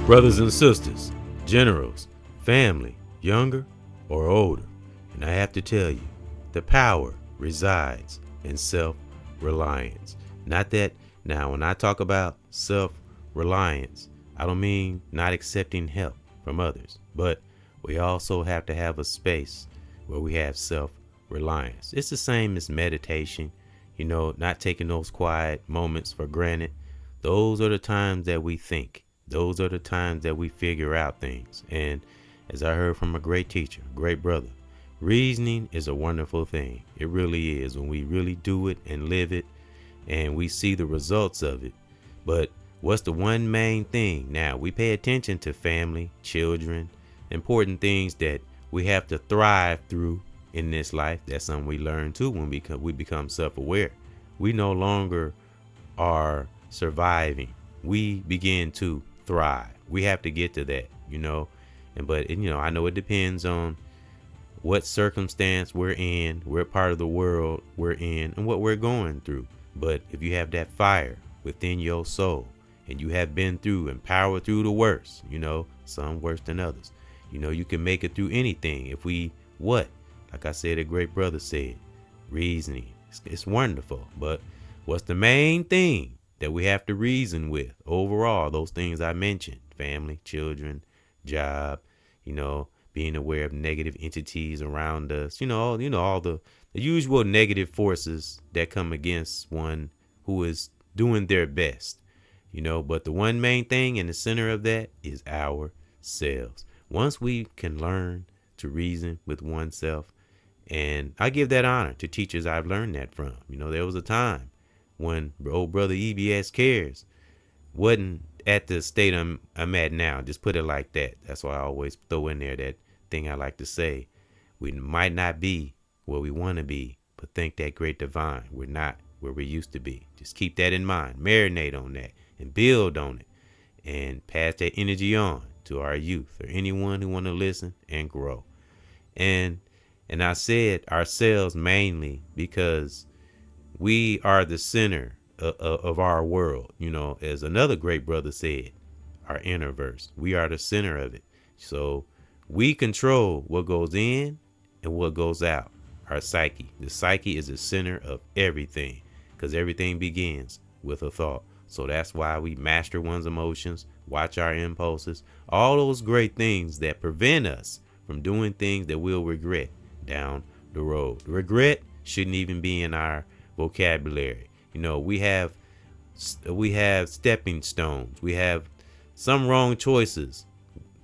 Brothers and sisters, generals, family, younger or older. And I have to tell you, the power resides in self-reliance. Not that, now when I talk about self-reliance, I don't mean not accepting help from others, but we also have to have a space where we have self-reliance. It's the same as meditation, not taking those quiet moments for granted. Those are the times that we think. Those are the times that we figure out things. And as I heard from a great teacher, great brother, reasoning is a wonderful thing. It really is, when we really do it and live it and we see the results of it. But what's the one main thing? Now, we pay attention to family, children, important things that we have to thrive through in this life. That's something we learn too when we become self-aware. We no longer are surviving. We begin to thrive. We have to get to that, but I know it depends on what circumstance we're in, what part of the world we're in, and what we're going through. But if you have that fire within your soul and you have been through and powered through the worst, some worse than others, you can make it through anything. If we, like I said, a great brother said, reasoning, it's wonderful. But what's the main thing that we have to reason with overall? Those things I mentioned: family, children, job, being aware of negative entities around us, all the usual negative forces that come against one who is doing their best, but the one main thing in the center of that is ourselves. Once we can learn to reason with oneself, and I give that honor to teachers I've learned that from. There was a time when old brother EBXCARES wasn't at the state I'm at now. Just put it like that. That's why I always throw in there that thing I like to say. We might not be where we want to be, but think that great divine, we're not where we used to be. Just keep that in mind. Marinate on that and build on it and pass that energy on to our youth or anyone who want to listen and grow. And I said ourselves mainly because we are the center of our world. As another great brother said, our inner verse, we are the center of it. So we control what goes in and what goes out. Our psyche. The psyche is the center of everything, because everything begins with a thought. So that's why we master one's emotions, watch our impulses, all those great things that prevent us from doing things that we'll regret down the road. Regret shouldn't even be in our vocabulary. We have stepping stones. We have some wrong choices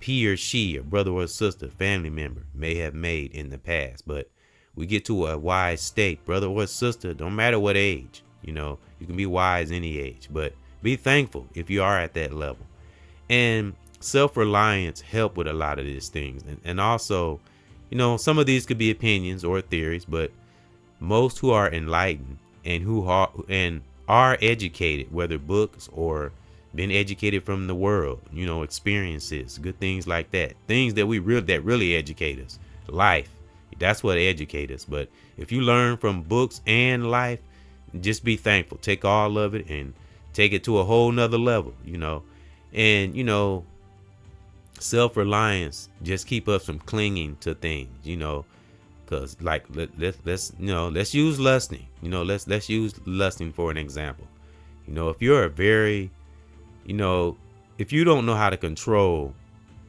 he or she, a brother or sister, family member may have made in the past, but we get to a wise state, brother or sister, don't matter what age. You can be wise any age, but be thankful if you are at that level. And self-reliance help with a lot of these things. And also, some of these could be opinions or theories, but most who are enlightened and who are educated, whether books or been educated from the world, experiences, good things like that, things that really educate us, life, that's what educates us. But if you learn from books and life, just be thankful, take all of it and take it to a whole nother level, and self-reliance just keep us from clinging to things, because let's use lusting. Let's use lusting for an example. If you're if you don't know how to control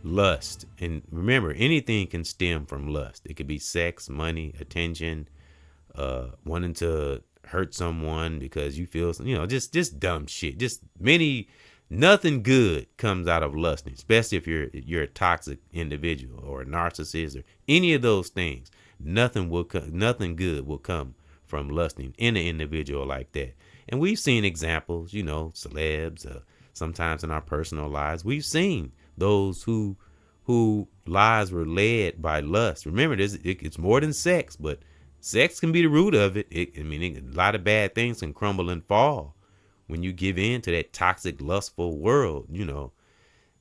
lust, and remember, anything can stem from lust. It could be sex, money, attention, wanting to hurt someone because you feel, just dumb shit. Just nothing good comes out of lusting, especially if you're a toxic individual or a narcissist or any of those things. Nothing good will come from lusting in an individual like that. And we've seen examples, celebs, sometimes in our personal lives. We've seen those who lives were led by lust. Remember, it's more than sex, but sex can be the root of it. A lot of bad things can crumble and fall when you give in to that toxic, lustful world,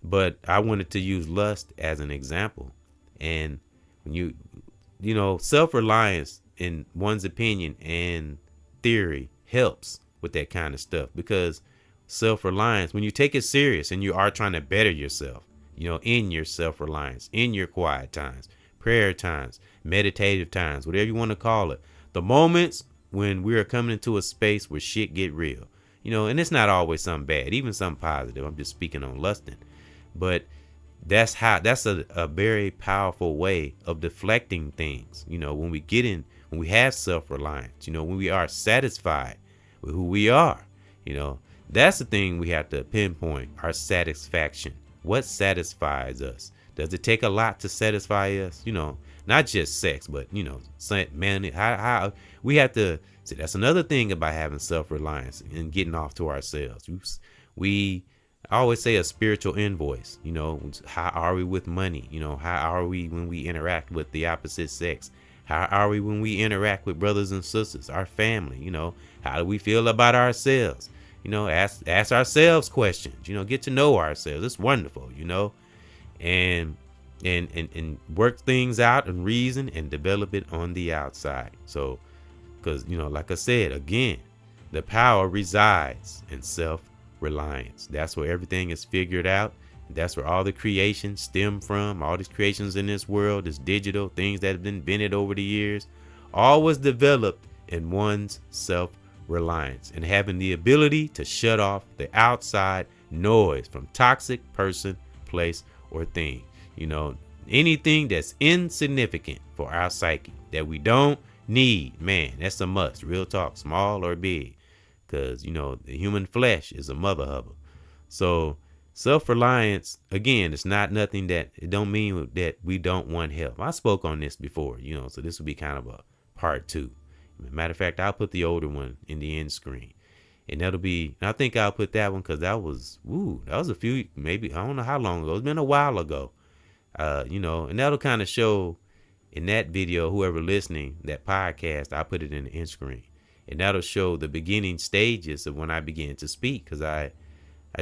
But I wanted to use lust as an example. And when self-reliance, in one's opinion and theory, helps with that kind of stuff, because self-reliance, when you take it serious and you are trying to better yourself, in your self-reliance, in your quiet times, prayer times, meditative times, whatever you want to call it, the moments when we are coming into a space where shit get real, and it's not always something bad, even something positive. I'm just speaking on lusting, but that's a very powerful way of deflecting things. When we have self-reliance, when we are satisfied with who we are, that's the thing we have to pinpoint, our satisfaction. What satisfies us? Does it take a lot to satisfy us? Not just sex, but man, how we have to see. That's another thing about having self-reliance and getting off to ourselves. I always say a spiritual invoice. How are we with money? How are we when we interact with the opposite sex? How are we when we interact with brothers and sisters, our family? How do we feel about ourselves? Ask ourselves questions. Get to know ourselves. It's wonderful. And work things out and reason and develop it on the outside. So, because like I said again, the power resides in self-reliance. That's where everything is figured out. That's where all the creations stem from. All these creations in this world, this digital things that have been invented over the years, all was developed in one's self-reliance and having the ability to shut off the outside noise from toxic person, place, or thing. Anything that's insignificant for our psyche that we don't need, man, that's a must. Real talk, small or big, because the human flesh is a mother hubber. So self-reliance, again, it's not nothing that it don't mean that we don't want help. I spoke on this before, so this will be kind of a part 2. Matter of fact, I'll put the older one in the end screen, and I think I'll put that one because that was a few, maybe, I don't know how long ago. It's been a while ago, and that'll kind of show in that video, whoever listening, that podcast, I'll put it in the end screen, and that'll show the beginning stages of when I began to speak, because I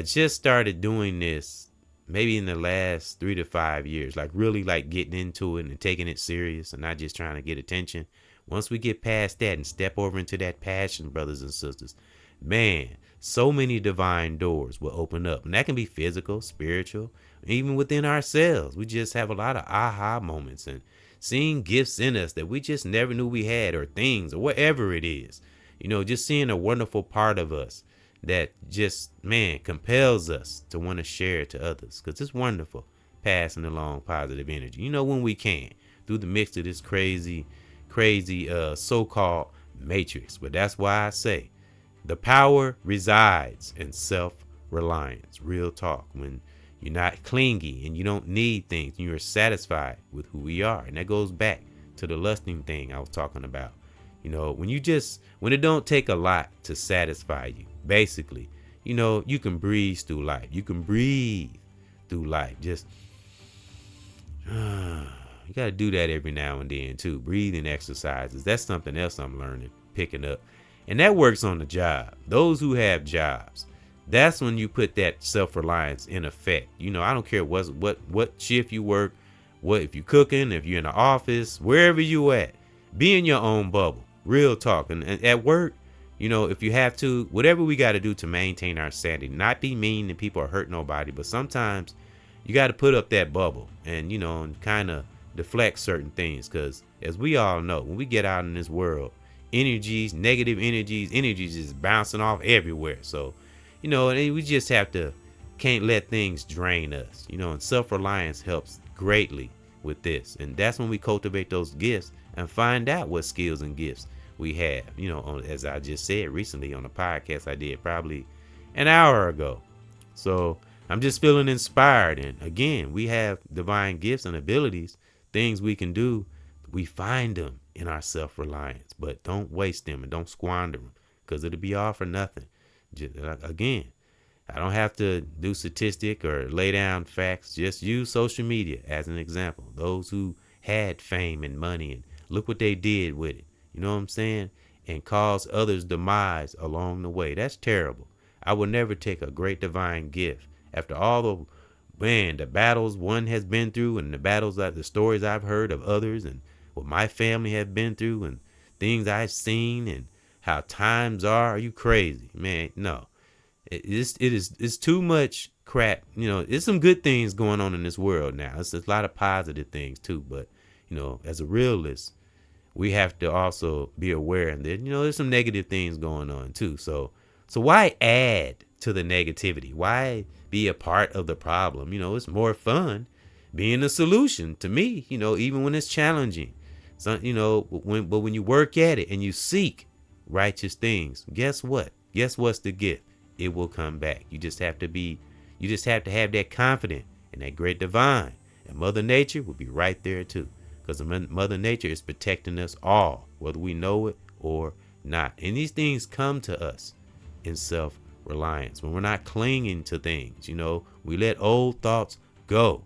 just started doing this maybe in the last 3 to 5 years, like really like getting into it and taking it serious and not just trying to get attention. Once we get past that and step over into that passion, brothers and sisters, man, so many divine doors will open up. And that can be physical, spiritual, even within ourselves. We just have a lot of aha moments and seeing gifts in us that we just never knew we had, or things, or whatever it is. Just seeing a wonderful part of us that just, man, compels us to want to share it to others, because it's wonderful passing along positive energy, when we can, through the mix of this crazy so-called matrix. But that's why I say the power resides in self-reliance. Real talk. When you're not clingy and you don't need things, and you're satisfied with who we are. And that goes back to the lusting thing I was talking about. When it don't take a lot to satisfy you, basically, you can breeze through life. You can breathe through life. Just, you got to do that every now and then too. Breathing exercises. That's something else I'm learning, picking up. And that works on the job. Those who have jobs, that's when you put that self-reliance in effect. I don't care what shift you work, what if you're cooking, if you're in the office, wherever you at, be in your own bubble. Real talk. And at work, if you have to, whatever we got to do to maintain our sanity, not be mean and people or hurt nobody, but sometimes you got to put up that bubble and, and kind of deflect certain things. Because as we all know, when we get out in this world, negative energies is bouncing off everywhere. So, we just can't let things drain us, and self-reliance helps greatly with this. And that's when we cultivate those gifts and find out what skills and gifts we have, as I just said recently on a podcast I did probably an hour ago. So I'm just feeling inspired. And again, we have divine gifts and abilities, things we can do. We find them in our self-reliance, but don't waste them and don't squander them, because it'll be all for nothing. Again, I don't have to do statistic or lay down facts. Just use social media as an example. Those who had fame and money, and look what they did with it. You know what I'm saying? And cause others demise along the way. That's terrible. I would never take a great divine gift after all the battles one has been through, and the stories I've heard of others, and what my family have been through, and things I've seen, and how times are. Are you crazy, man? No. It's too much crap. It's some good things going on in this world now. It's a lot of positive things too, but as a realist, we have to also be aware that there's some negative things going on too. So why add to the negativity? Why be a part of the problem? It's more fun being a solution to me, even when it's challenging. So, when you work at it and you seek righteous things, guess what? Guess what's the gift? It will come back. You just have to have that confidence in that great divine. And Mother Nature will be right there too. Because Mother Nature is protecting us all, whether we know it or not. And these things come to us in self-reliance. When we're not clinging to things, we let old thoughts go.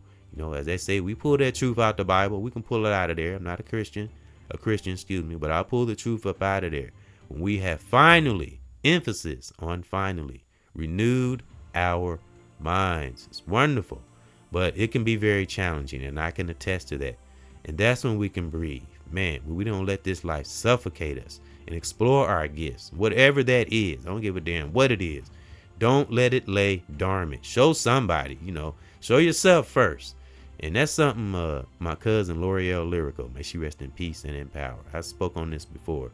As they say, we pull that truth out the Bible. We can pull it out of there. I'm not a Christian, but I'll pull the truth up out of there. When we have finally, emphasis on finally, renewed our minds. It's wonderful, but it can be very challenging, and I can attest to that. And that's when we can breathe. Man, we don't let this life suffocate us and explore our gifts, whatever that is. I don't give a damn what it is. Don't let it lay dormant. Show somebody, show yourself first. And that's something my cousin L'Oreal Lyrical, may she rest in peace and in power. I spoke on this before.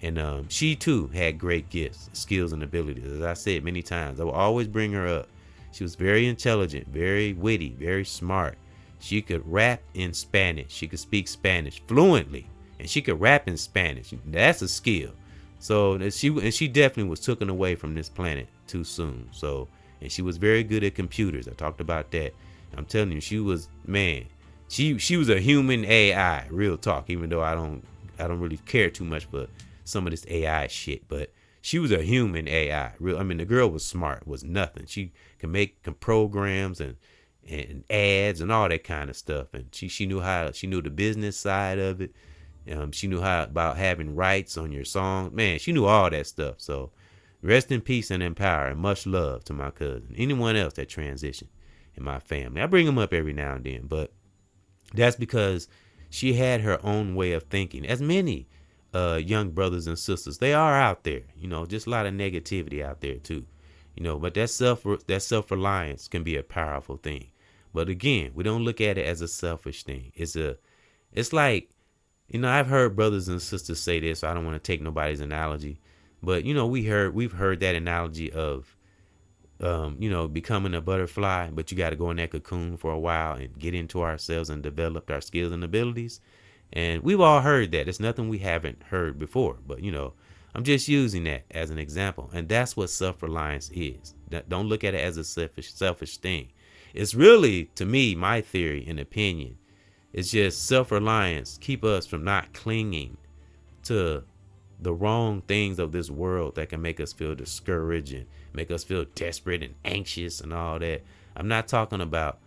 And she too had great gifts, skills, and abilities. As I said many times, I will always bring her up. She was very intelligent, very witty, very smart. She could rap in Spanish. She could speak Spanish fluently, and she could rap in Spanish. That's a skill. So she definitely was taken away from this planet too soon. And she was very good at computers. I talked about that. I'm telling you, she was a human AI, real talk. Even though I don't really care too much for some of this AI shit, but she was a human AI. The girl was smart, was nothing. She can make programs and ads and all that kind of stuff. And she knew the business side of it. She knew about having rights on your song. Man, she knew all that stuff. So rest in peace and in power, and much love to my cousin. Anyone else that transitioned in my family. I bring them up every now and then, but that's because she had her own way of thinking. As many young brothers and sisters, they are out there, just a lot of negativity out there too, but that self-reliance can be a powerful thing. But again, we don't look at it as a selfish thing. It's like, I've heard brothers and sisters say this. So I don't want to take nobody's analogy, but we've heard that analogy of becoming a butterfly, but you got to go in that cocoon for a while and get into ourselves and develop our skills and abilities. And we've all heard that. It's nothing we haven't heard before, but I'm just using that as an example. And that's what self-reliance is. Don't look at it as a selfish thing. It's really, to me, my theory and opinion, it's just self-reliance keep us from not clinging to the wrong things of this world that can make us feel discouraged and make us feel desperate and anxious and all that. I'm not talking about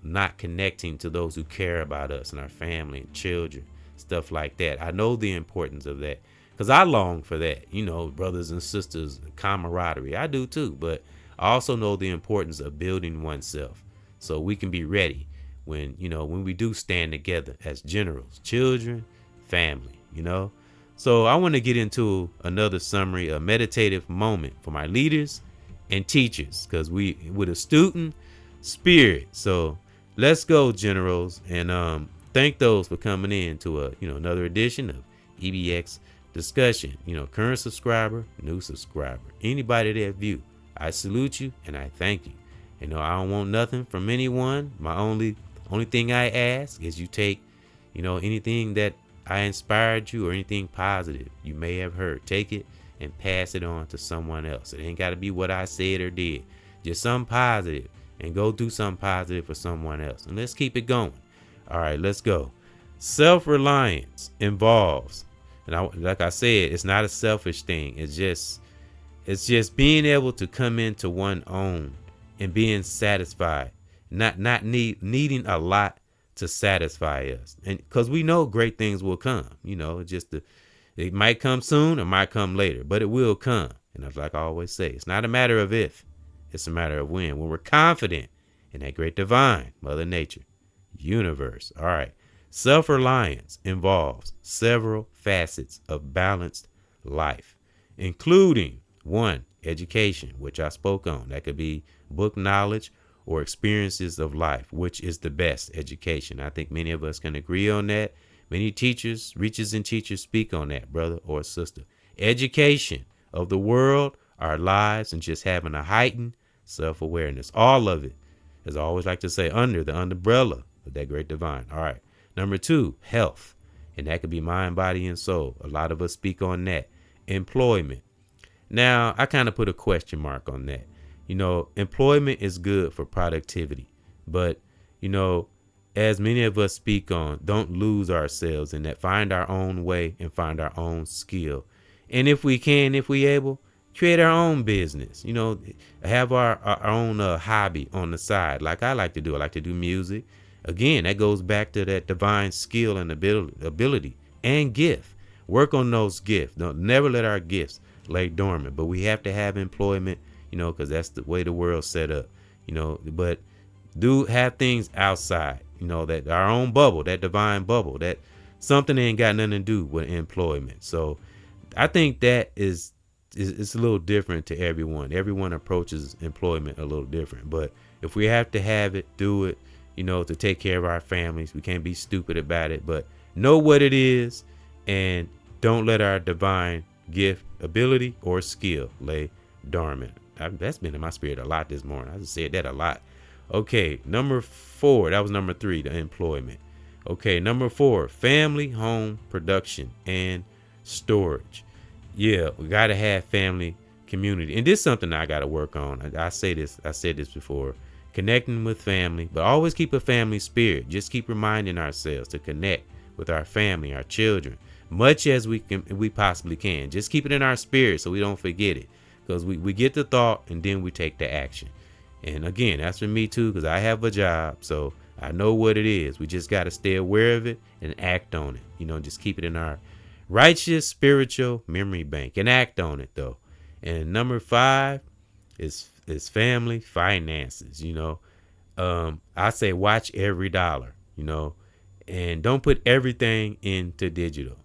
not connecting to those who care about us and our family and children, stuff like that. I know the importance of that because I long for that, brothers and sisters, camaraderie. I do too, but I also know the importance of building oneself so we can be ready when we do stand together as generals, children, family, So I want to get into another summary, a meditative moment for my leaders and teachers, because we with a student spirit. So let's go, generals, and thank those for coming in to another edition of EBX discussion. Current subscriber, new subscriber, anybody that view, I salute you and I thank you. I don't want nothing from anyone. My only thing I ask is you take, anything that I inspired you or anything positive you may have heard, take it and pass it on to someone else. It ain't got to be what I said or did, just something positive, and go do something positive for someone else. And let's keep it going. All right, let's go. Self-reliance involves, and like I said, it's not a selfish thing. It's just being able to come into one's own and being satisfied, not needing a lot to satisfy us. And because we know great things will come, it might come soon or might come later, but it will come. And like I always say, it's not a matter of if, it's a matter of when we're confident in that great divine, Mother Nature, universe. All right. Self-reliance involves several facets of balanced life, including 1, education, which I spoke on. That could be book knowledge or experiences of life, which is the best education. I think many of us can agree on that. Many teachers, reachers and teachers speak on that, brother or sister. Education of the world, our lives, and just having a heightened self-awareness. All of it, as I always like to say, under the umbrella of that great divine. All right. Number 2, health. And that could be mind, body, and soul. A lot of us speak on that. Employment. Now, I kind of put a question mark on that. Employment is good for productivity. But, as many of us speak on, don't lose ourselves in that. Find our own way and find our own skill. And if we able, create our own business. Have our own hobby on the side. Like I like to do. I like to do music. Again, that goes back to that divine skill and ability and gift. Work on those gifts. Don't never let our gifts lay dormant. But we have to have employment, because that's the way the world's set up. But do have things outside, that our own bubble, that divine bubble, that something ain't got nothing to do with employment. So I think that is it's a little different to everyone. Everyone approaches employment a little different. But if we have to have it, do it. To take care of our families. We can't be stupid about it, but know what it is and don't let our divine gift, ability, or skill lay dormant. That's been in my spirit a lot this morning. I just said that a lot. Okay, number 4. That was number 3, the employment. Okay, number 4, family, home, production, and storage. Yeah, we got to have family, community. And this is something I got to work on. I said this before. Connecting with family, but always keep a family spirit. Just keep reminding ourselves to connect with our family, our children, much as we possibly can. Just keep it in our spirit so we don't forget it, because we get the thought and then we take the action. And again, that's for me too, because I have a job, so I know what it is. We just got to stay aware of it and act on it. Just keep it in our righteous spiritual memory bank and act on it though. And number 5 is family finances. I say watch every dollar, and don't put everything into digital.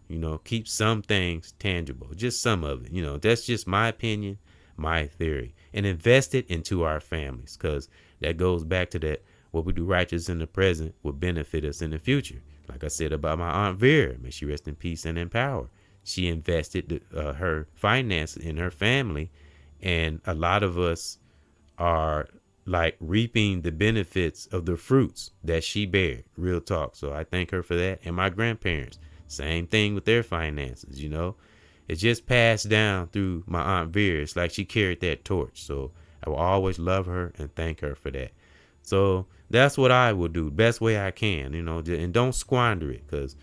Keep some things tangible, just some of it. That's just my opinion, my theory, and invest it into our families, because that goes back to that. What we do righteous in the present will benefit us in the future. Like I said about my Aunt Vera, may she rest in peace and in power. She invested her finances in her family, and a lot of us are like reaping the benefits of the fruits that she bared. Real talk. So I thank her for that. And my grandparents, same thing with their finances. It just passed down through my Aunt Vera. It's like she carried that torch. So I will always love her and thank her for that. So that's what I will do best way I can, and don't squander it, because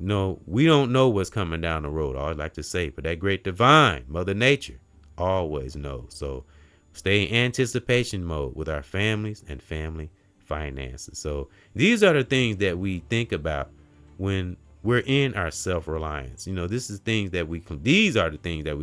we don't know what's coming down the road. I always like to say, but that great divine Mother Nature always knows. So stay in anticipation mode with our families and family finances. So these are the things that we think about when we're in our self-reliance. These are the things that we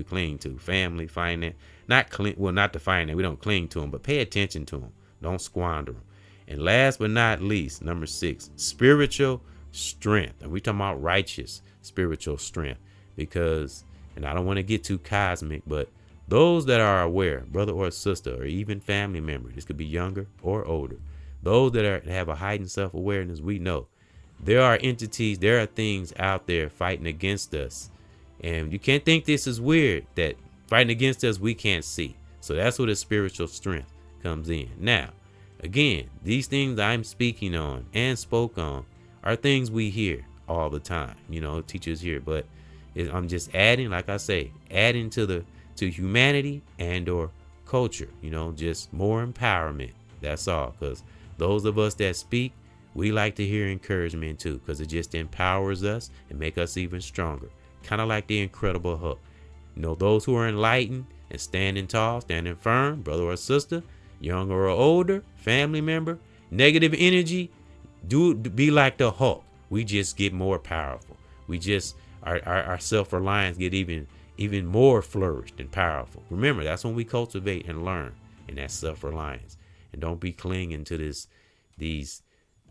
cling to. Family, finance, not the finance. We don't cling to them, but pay attention to them. Don't squander them. And last but not least, number 6, spiritual strength. And we talking about righteous spiritual strength, because, and I don't want to get too cosmic, but those that are aware, brother or sister, or even family member, this could be younger or older, those that have a heightened self-awareness, we know there are entities, there are things out there fighting against us. And you can't think this is weird, that fighting against us we can't see. So that's where the spiritual strength comes in. Now, again, these things I'm speaking on and spoke on are things we hear all the time. Teachers hear, but I'm just adding, like I say, adding to humanity and or culture, just more empowerment. That's all. Because those of us that speak, we like to hear encouragement too, because it just empowers us and make us even stronger. Kind of like the Incredible Hulk. Those who are enlightened and standing tall, standing firm, brother or sister, younger or older, family member, negative energy, be like the Hulk. We just get more powerful. We just, our self-reliance get even more flourished and powerful. Remember, that's when we cultivate and learn, and that's self-reliance. And don't be clinging to these,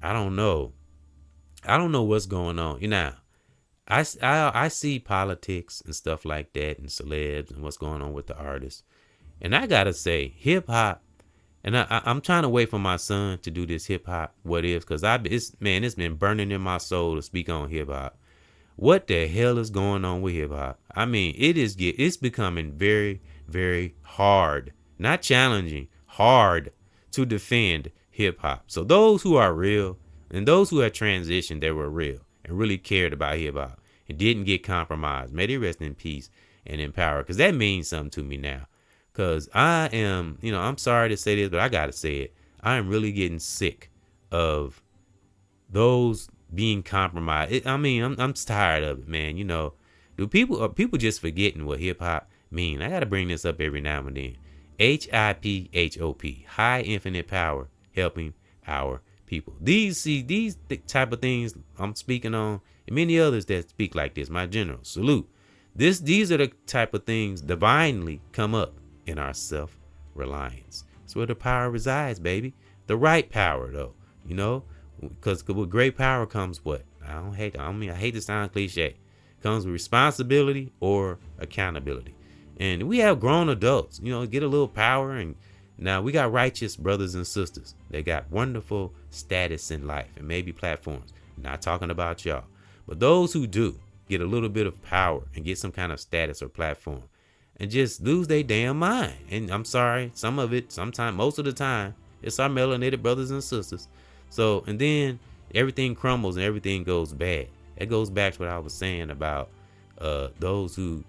I don't know what's going on. I see politics and stuff like that, and celebs and what's going on with the artists. And I gotta say, hip hop, and I'm trying to wait for my son to do this hip hop what if, because it's been burning in my soul to speak on hip hop. What the hell is going on with hip hop? I mean, it's becoming very, very hard, not challenging, hard to defend hip hop. So those who are real and those who have transitioned, they were real and really cared about hip hop and didn't get compromised. May they rest in peace and in power, because that means something to me now. Because I am, I'm sorry to say this, but I gotta say it. I am really getting sick of those being compromised. I'm tired of it, man. Do people just forgetting what hip hop mean? I gotta bring this up every now and then. HIPHOP, high infinite power, helping our people. These type of things I'm speaking on, and many others that speak like this. My general salute. These are the type of things divinely come up in our self-reliance. It's where the power resides, baby. The right power, though. Because with great power comes what? I hate to sound cliche. Comes with responsibility or accountability. And we have grown adults, get a little power, and now we got righteous brothers and sisters. They got wonderful status in life and maybe platforms. Not talking about y'all. But those who do get a little bit of power and get some kind of status or platform and just lose their damn mind. And I'm sorry, most of the time, it's our melanated brothers and sisters. So, and then everything crumbles and everything goes bad. It goes back to what I was saying about those who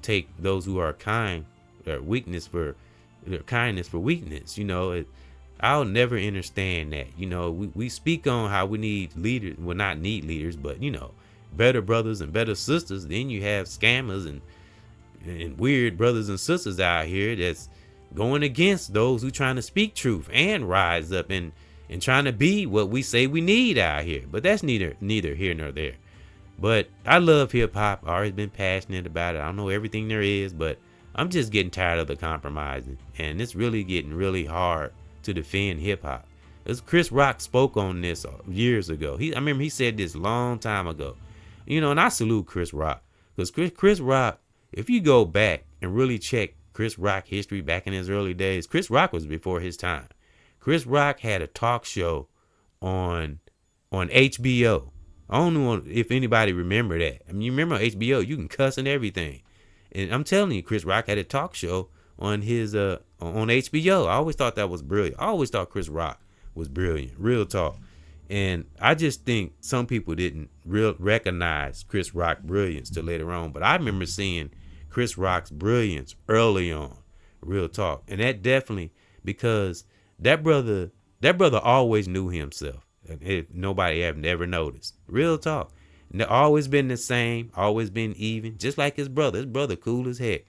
take those who are kind, kindness for weakness. I'll never understand that. We speak on how we need leaders. Well, not need leaders, but better brothers and better sisters. Then you have scammers and weird brothers and sisters out here that's going against those who trying to speak truth and rise up and trying to be what we say we need out here. But that's neither here nor there. But I love hip hop. I've always been passionate about it. I don't know everything there is, but I'm just getting tired of the compromising. And it's really getting really hard to defend hip hop. As Chris Rock spoke on this years ago. I remember he said this long time ago. And I salute Chris Rock. Because Chris Rock, if you go back and really check Chris Rock history back in his early days, Chris Rock was before his time. Chris Rock had a talk show on HBO. I don't know if anybody remember that. You remember HBO, you can cuss and everything. And I'm telling you, Chris Rock had a talk show on his on HBO. I always thought that was brilliant. I always thought Chris Rock was brilliant. Real talk. And I just think some people didn't recognize Chris Rock's brilliance till later on. But I remember seeing Chris Rock's brilliance early on. Real talk. And that definitely, because that brother always knew himself. If nobody have never noticed. Real talk. And they've always been the same, always been even, just like his brother. His brother cool as heck.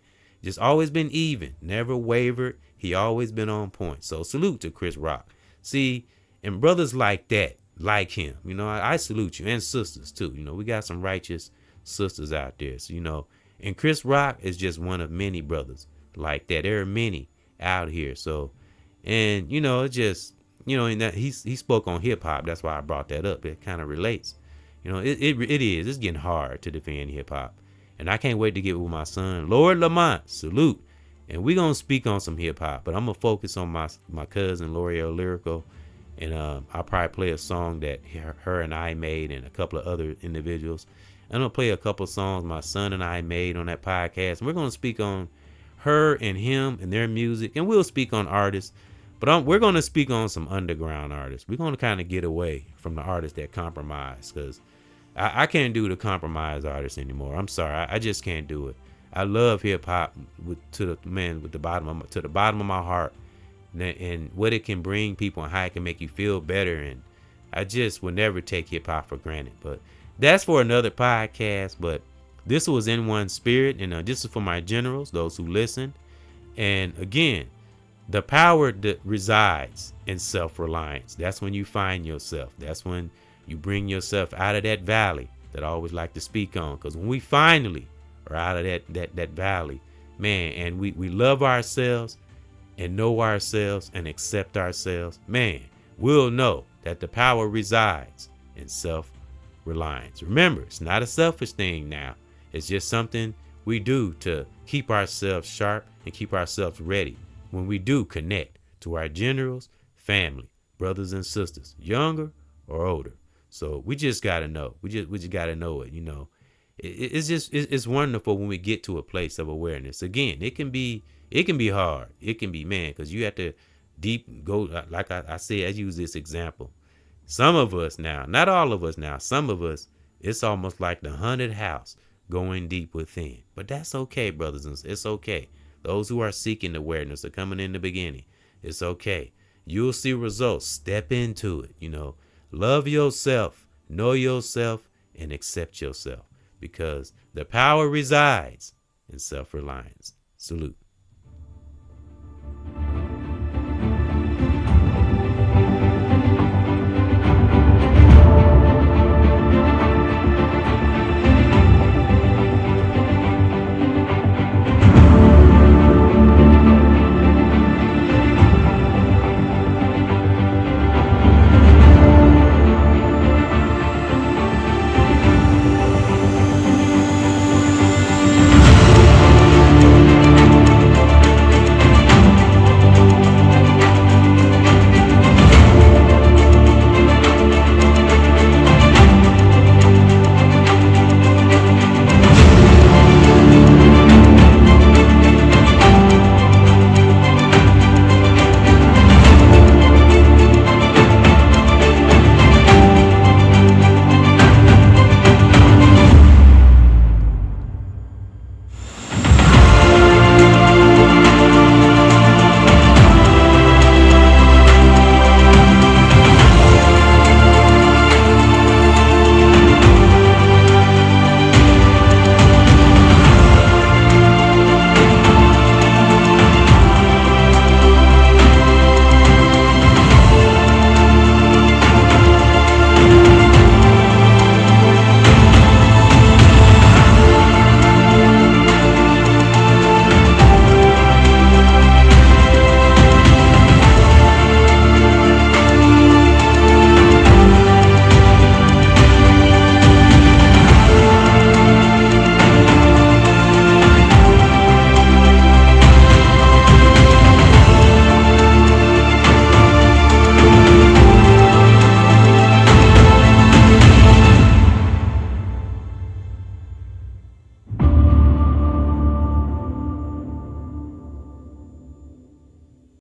Just always been even, never wavered. He always been on point. So salute to Chris Rock. See, and brothers like that, like him, I salute you, and sisters too. We got some righteous sisters out there. So, and Chris Rock is just one of many brothers like that. There are many out here. So, and it just, and that he spoke on hip hop. That's why I brought that up. It kind of relates. It's getting hard to defend hip hop. And I can't wait to get with my son, Lord Lamont. Salute. And we're going to speak on some hip hop, but I'm going to focus on my cousin, L'Oreal Lyrical. And I'll probably play a song that her and I made and a couple of other individuals. I'm going to play a couple of songs my son and I made on that podcast. And we're going to speak on her and him and their music. And we'll speak on artists. But we're going to speak on some underground artists. We're going to kind of get away from the artists that compromise, because I can't do the compromise artists anymore. I'm sorry. I just can't do it. I love hip hop to the bottom of my heart, and what it can bring people and how it can make you feel better. And I just would never take hip hop for granted. But that's for another podcast. But this was in one spirit, and this is for my generals, those who listen. And again, the power that resides in self-reliance. That's when you find yourself. That's when you bring yourself out of that valley that I always like to speak on. Because when we finally are out of that valley, man, and we love ourselves and know ourselves and accept ourselves, man, we'll know that the power resides in self-reliance. Remember, it's not a selfish thing now. It's just something we do to keep ourselves sharp and keep ourselves ready when we do connect to our generals, family, brothers and sisters, younger or older. So we just gotta know. We just gotta know it. It's wonderful when we get to a place of awareness. Again, it can be hard. It can be, man, because you have to deep go. Like I said, I use this example. Some of us now, not all of us now, some of us, it's almost like the haunted house going deep within. But that's okay, brothers and sisters. It's okay. Those who are seeking awareness are coming in the beginning. It's okay. You'll see results. Step into it. Love yourself, know yourself, and accept yourself, because the power resides in self-reliance. Salute.